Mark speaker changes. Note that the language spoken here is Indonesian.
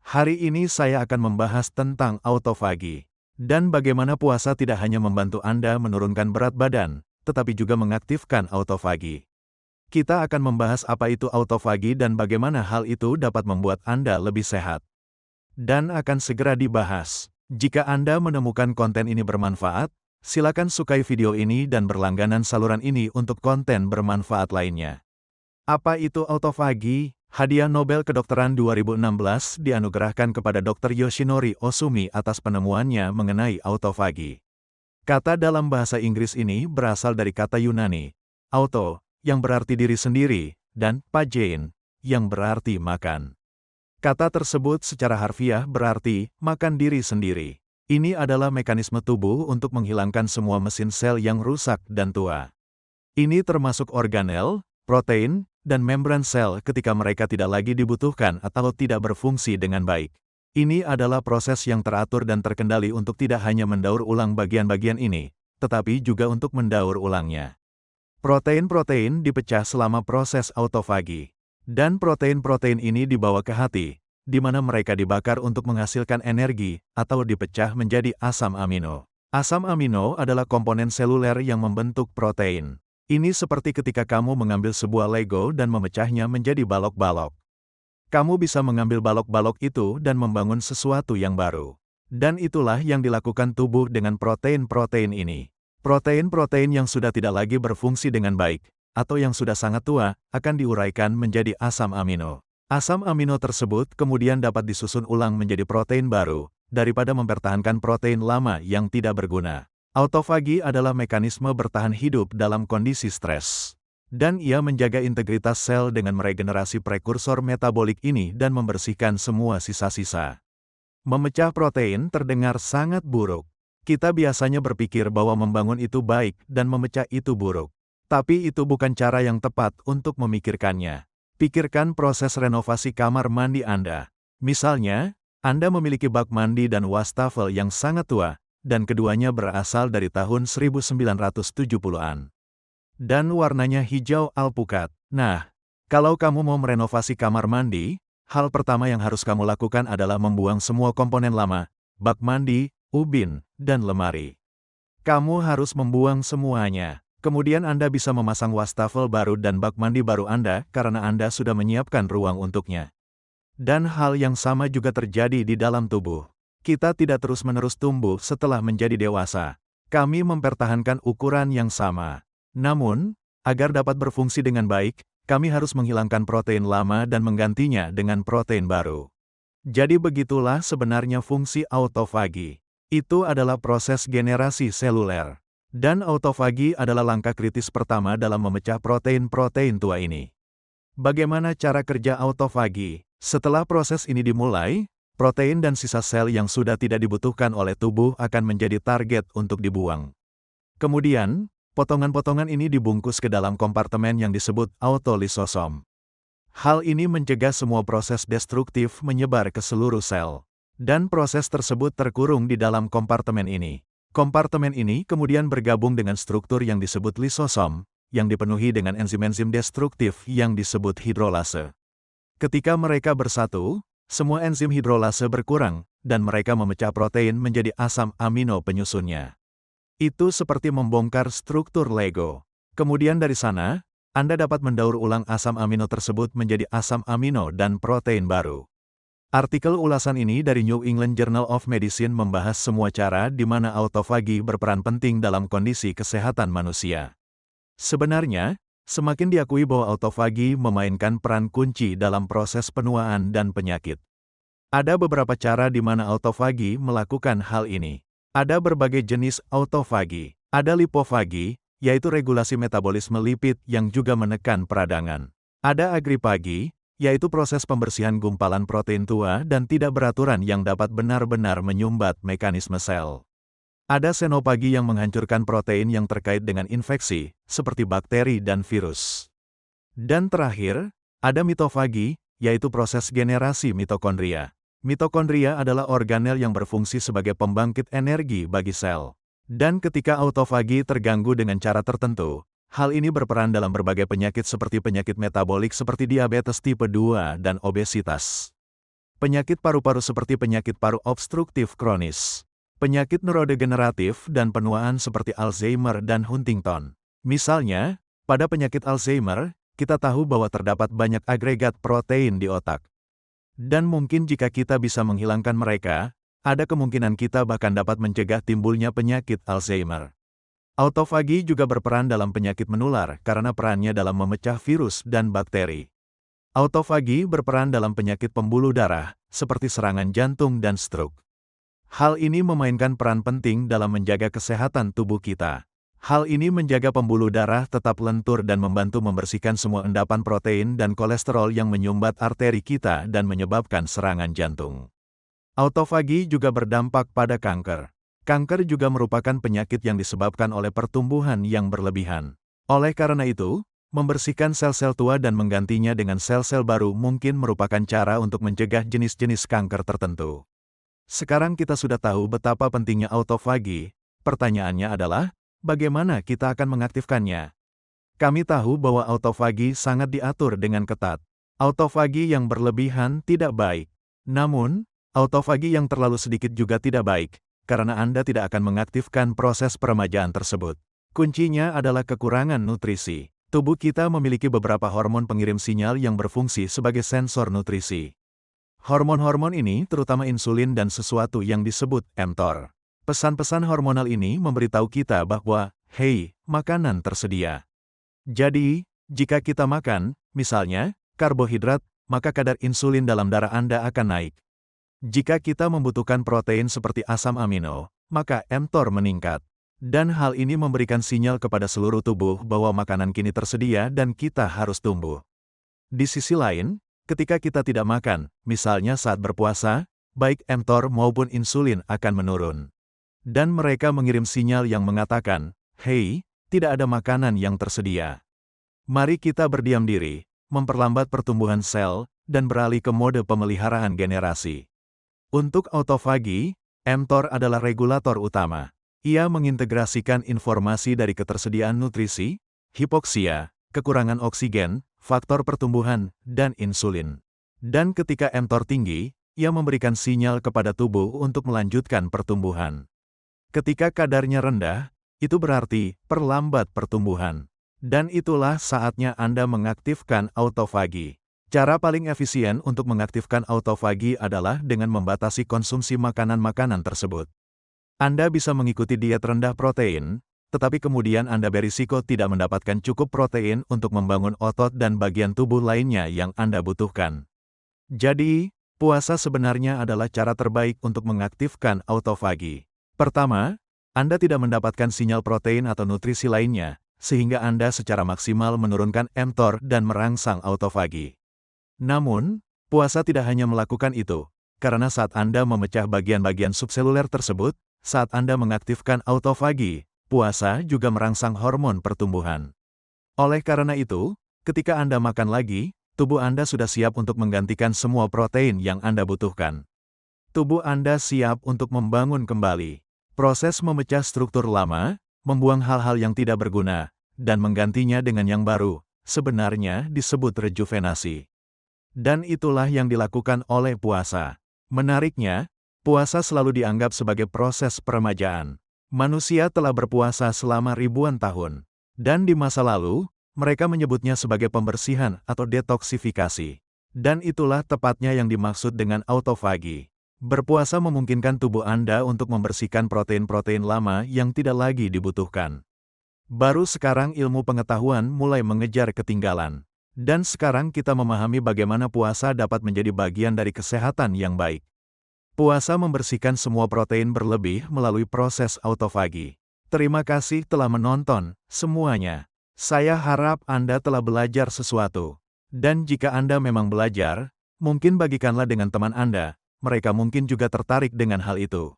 Speaker 1: Hari ini saya akan membahas tentang autofagi. Dan bagaimana puasa tidak hanya membantu Anda menurunkan berat badan, tetapi juga mengaktifkan autofagi. Kita akan membahas apa itu autofagi dan bagaimana hal itu dapat membuat Anda lebih sehat. Dan akan segera dibahas. Jika Anda menemukan konten ini bermanfaat, silakan sukai video ini dan berlangganan saluran ini untuk konten bermanfaat lainnya. Apa itu autofagi? Hadiah Nobel Kedokteran 2016 dianugerahkan kepada Dr. Yoshinori Ohsumi atas penemuannya mengenai autofagi. Kata dalam bahasa Inggris ini berasal dari kata Yunani, auto, yang berarti diri sendiri, dan phagein, yang berarti makan. Kata tersebut secara harfiah berarti makan diri sendiri. Ini adalah mekanisme tubuh untuk menghilangkan semua mesin sel yang rusak dan tua. Ini termasuk organel, protein, dan membran sel ketika mereka tidak lagi dibutuhkan atau tidak berfungsi dengan baik. Ini adalah proses yang teratur dan terkendali untuk tidak hanya mendaur ulang bagian-bagian ini, tetapi juga untuk mendaur ulangnya. Protein-protein dipecah selama proses autofagi. Dan protein-protein ini dibawa ke hati, di mana mereka dibakar untuk menghasilkan energi, atau dipecah menjadi asam amino. Asam amino adalah komponen seluler yang membentuk protein. Ini seperti ketika kamu mengambil sebuah Lego dan memecahnya menjadi balok-balok. Kamu bisa mengambil balok-balok itu dan membangun sesuatu yang baru. Dan itulah yang dilakukan tubuh dengan protein-protein ini. Protein-protein yang sudah tidak lagi berfungsi dengan baik, atau yang sudah sangat tua, akan diuraikan menjadi asam amino. Asam amino tersebut kemudian dapat disusun ulang menjadi protein baru, daripada mempertahankan protein lama yang tidak berguna. Autofagi adalah mekanisme bertahan hidup dalam kondisi stres. Dan ia menjaga integritas sel dengan meregenerasi prekursor metabolik ini dan membersihkan semua sisa-sisa. Memecah protein terdengar sangat buruk. Kita biasanya berpikir bahwa membangun itu baik dan memecah itu buruk. Tapi itu bukan cara yang tepat untuk memikirkannya. Pikirkan proses renovasi kamar mandi Anda. Misalnya, Anda memiliki bak mandi dan wastafel yang sangat tua, dan keduanya berasal dari tahun 1970-an. Dan warnanya hijau alpukat. Nah, kalau kamu mau merenovasi kamar mandi, hal pertama yang harus kamu lakukan adalah membuang semua komponen lama, bak mandi, ubin, dan lemari. Kamu harus membuang semuanya. Kemudian Anda bisa memasang wastafel baru dan bak mandi baru Anda karena Anda sudah menyiapkan ruang untuknya. Dan hal yang sama juga terjadi di dalam tubuh. Kita tidak terus-menerus tumbuh setelah menjadi dewasa. Kami mempertahankan ukuran yang sama. Namun, agar dapat berfungsi dengan baik, kami harus menghilangkan protein lama dan menggantinya dengan protein baru. Jadi begitulah sebenarnya fungsi autofagi. Itu adalah proses generasi seluler. Dan autofagi adalah langkah kritis pertama dalam memecah protein-protein tua ini. Bagaimana cara kerja autofagi? Setelah proses ini dimulai, protein dan sisa sel yang sudah tidak dibutuhkan oleh tubuh akan menjadi target untuk dibuang. Kemudian, potongan-potongan ini dibungkus ke dalam kompartemen yang disebut autolisosom. Hal ini mencegah semua proses destruktif menyebar ke seluruh sel. Dan proses tersebut terkurung di dalam kompartemen ini. Kompartemen ini kemudian bergabung dengan struktur yang disebut lisosom, yang dipenuhi dengan enzim-enzim destruktif yang disebut hidrolase. Ketika mereka bersatu, semua enzim hidrolase berkurang, dan mereka memecah protein menjadi asam amino penyusunnya. Itu seperti membongkar struktur Lego. Kemudian dari sana, Anda dapat mendaur ulang asam amino tersebut menjadi asam amino dan protein baru. Artikel ulasan ini dari New England Journal of Medicine membahas semua cara di mana autofagi berperan penting dalam kondisi kesehatan manusia. Sebenarnya, semakin diakui bahwa autofagi memainkan peran kunci dalam proses penuaan dan penyakit. Ada beberapa cara di mana autofagi melakukan hal ini. Ada berbagai jenis autofagi. Ada lipofagi, yaitu regulasi metabolisme lipid yang juga menekan peradangan. Ada agrifagi, yaitu proses pembersihan gumpalan protein tua dan tidak beraturan yang dapat benar-benar menyumbat mekanisme sel. Ada xenofagi yang menghancurkan protein yang terkait dengan infeksi, seperti bakteri dan virus. Dan terakhir, ada mitofagi, yaitu proses generasi mitokondria. Mitokondria adalah organel yang berfungsi sebagai pembangkit energi bagi sel. Dan ketika autofagi terganggu dengan cara tertentu, hal ini berperan dalam berbagai penyakit seperti penyakit metabolik seperti diabetes tipe 2 dan obesitas. Penyakit paru-paru seperti penyakit paru obstruktif kronis, penyakit neurodegeneratif dan penuaan seperti Alzheimer dan Huntington. Misalnya, pada penyakit Alzheimer, kita tahu bahwa terdapat banyak agregat protein di otak. Dan mungkin jika kita bisa menghilangkan mereka, ada kemungkinan kita bahkan dapat mencegah timbulnya penyakit Alzheimer. Autofagi juga berperan dalam penyakit menular karena perannya dalam memecah virus dan bakteri. Autofagi berperan dalam penyakit pembuluh darah, seperti serangan jantung dan stroke. Hal ini memainkan peran penting dalam menjaga kesehatan tubuh kita. Hal ini menjaga pembuluh darah tetap lentur dan membantu membersihkan semua endapan protein dan kolesterol yang menyumbat arteri kita dan menyebabkan serangan jantung. Autofagi juga berdampak pada kanker. Kanker juga merupakan penyakit yang disebabkan oleh pertumbuhan yang berlebihan. Oleh karena itu, membersihkan sel-sel tua dan menggantinya dengan sel-sel baru mungkin merupakan cara untuk mencegah jenis-jenis kanker tertentu. Sekarang kita sudah tahu betapa pentingnya autofagi. Pertanyaannya adalah, bagaimana kita akan mengaktifkannya? Kami tahu bahwa autofagi sangat diatur dengan ketat. Autofagi yang berlebihan tidak baik. Namun, autofagi yang terlalu sedikit juga tidak baik, karena Anda tidak akan mengaktifkan proses peremajaan tersebut. Kuncinya adalah kekurangan nutrisi. Tubuh kita memiliki beberapa hormon pengirim sinyal yang berfungsi sebagai sensor nutrisi. Hormon-hormon ini terutama insulin dan sesuatu yang disebut mTOR. Pesan-pesan hormonal ini memberitahu kita bahwa, hei, makanan tersedia. Jadi, jika kita makan, misalnya, karbohidrat, maka kadar insulin dalam darah Anda akan naik. Jika kita membutuhkan protein seperti asam amino, maka mTOR meningkat. Dan hal ini memberikan sinyal kepada seluruh tubuh bahwa makanan kini tersedia dan kita harus tumbuh. Di sisi lain, ketika kita tidak makan, misalnya saat berpuasa, baik mTOR maupun insulin akan menurun. Dan mereka mengirim sinyal yang mengatakan, hei, tidak ada makanan yang tersedia. Mari kita berdiam diri, memperlambat pertumbuhan sel, dan beralih ke mode pemeliharaan generasi. Untuk autofagi, mTOR adalah regulator utama. Ia mengintegrasikan informasi dari ketersediaan nutrisi, hipoksia, kekurangan oksigen, faktor pertumbuhan, dan insulin. Dan ketika mTOR tinggi, ia memberikan sinyal kepada tubuh untuk melanjutkan pertumbuhan. Ketika kadarnya rendah, itu berarti perlambat pertumbuhan. Dan itulah saatnya Anda mengaktifkan autofagi. Cara paling efisien untuk mengaktifkan autofagi adalah dengan membatasi konsumsi makanan-makanan tersebut. Anda bisa mengikuti diet rendah protein, tetapi kemudian Anda berisiko tidak mendapatkan cukup protein untuk membangun otot dan bagian tubuh lainnya yang Anda butuhkan. Jadi, puasa sebenarnya adalah cara terbaik untuk mengaktifkan autofagi. Pertama, Anda tidak mendapatkan sinyal protein atau nutrisi lainnya, sehingga Anda secara maksimal menurunkan mTOR dan merangsang autofagi. Namun, puasa tidak hanya melakukan itu, karena saat Anda memecah bagian-bagian subseluler tersebut, saat Anda mengaktifkan autofagi, puasa juga merangsang hormon pertumbuhan. Oleh karena itu, ketika Anda makan lagi, tubuh Anda sudah siap untuk menggantikan semua protein yang Anda butuhkan. Tubuh Anda siap untuk membangun kembali. Proses memecah struktur lama, membuang hal-hal yang tidak berguna, dan menggantinya dengan yang baru, sebenarnya disebut rejuvenasi. Dan itulah yang dilakukan oleh puasa. Menariknya, puasa selalu dianggap sebagai proses peremajaan. Manusia telah berpuasa selama ribuan tahun. Dan di masa lalu, mereka menyebutnya sebagai pembersihan atau detoksifikasi. Dan itulah tepatnya yang dimaksud dengan autofagi. Berpuasa memungkinkan tubuh Anda untuk membersihkan protein-protein lama yang tidak lagi dibutuhkan. Baru sekarang ilmu pengetahuan mulai mengejar ketinggalan. Dan sekarang kita memahami bagaimana puasa dapat menjadi bagian dari kesehatan yang baik. Puasa membersihkan semua protein berlebih melalui proses autofagi. Terima kasih telah menonton semuanya. Saya harap Anda telah belajar sesuatu. Dan jika Anda memang belajar, mungkin bagikanlah dengan teman Anda. Mereka mungkin juga tertarik dengan hal itu.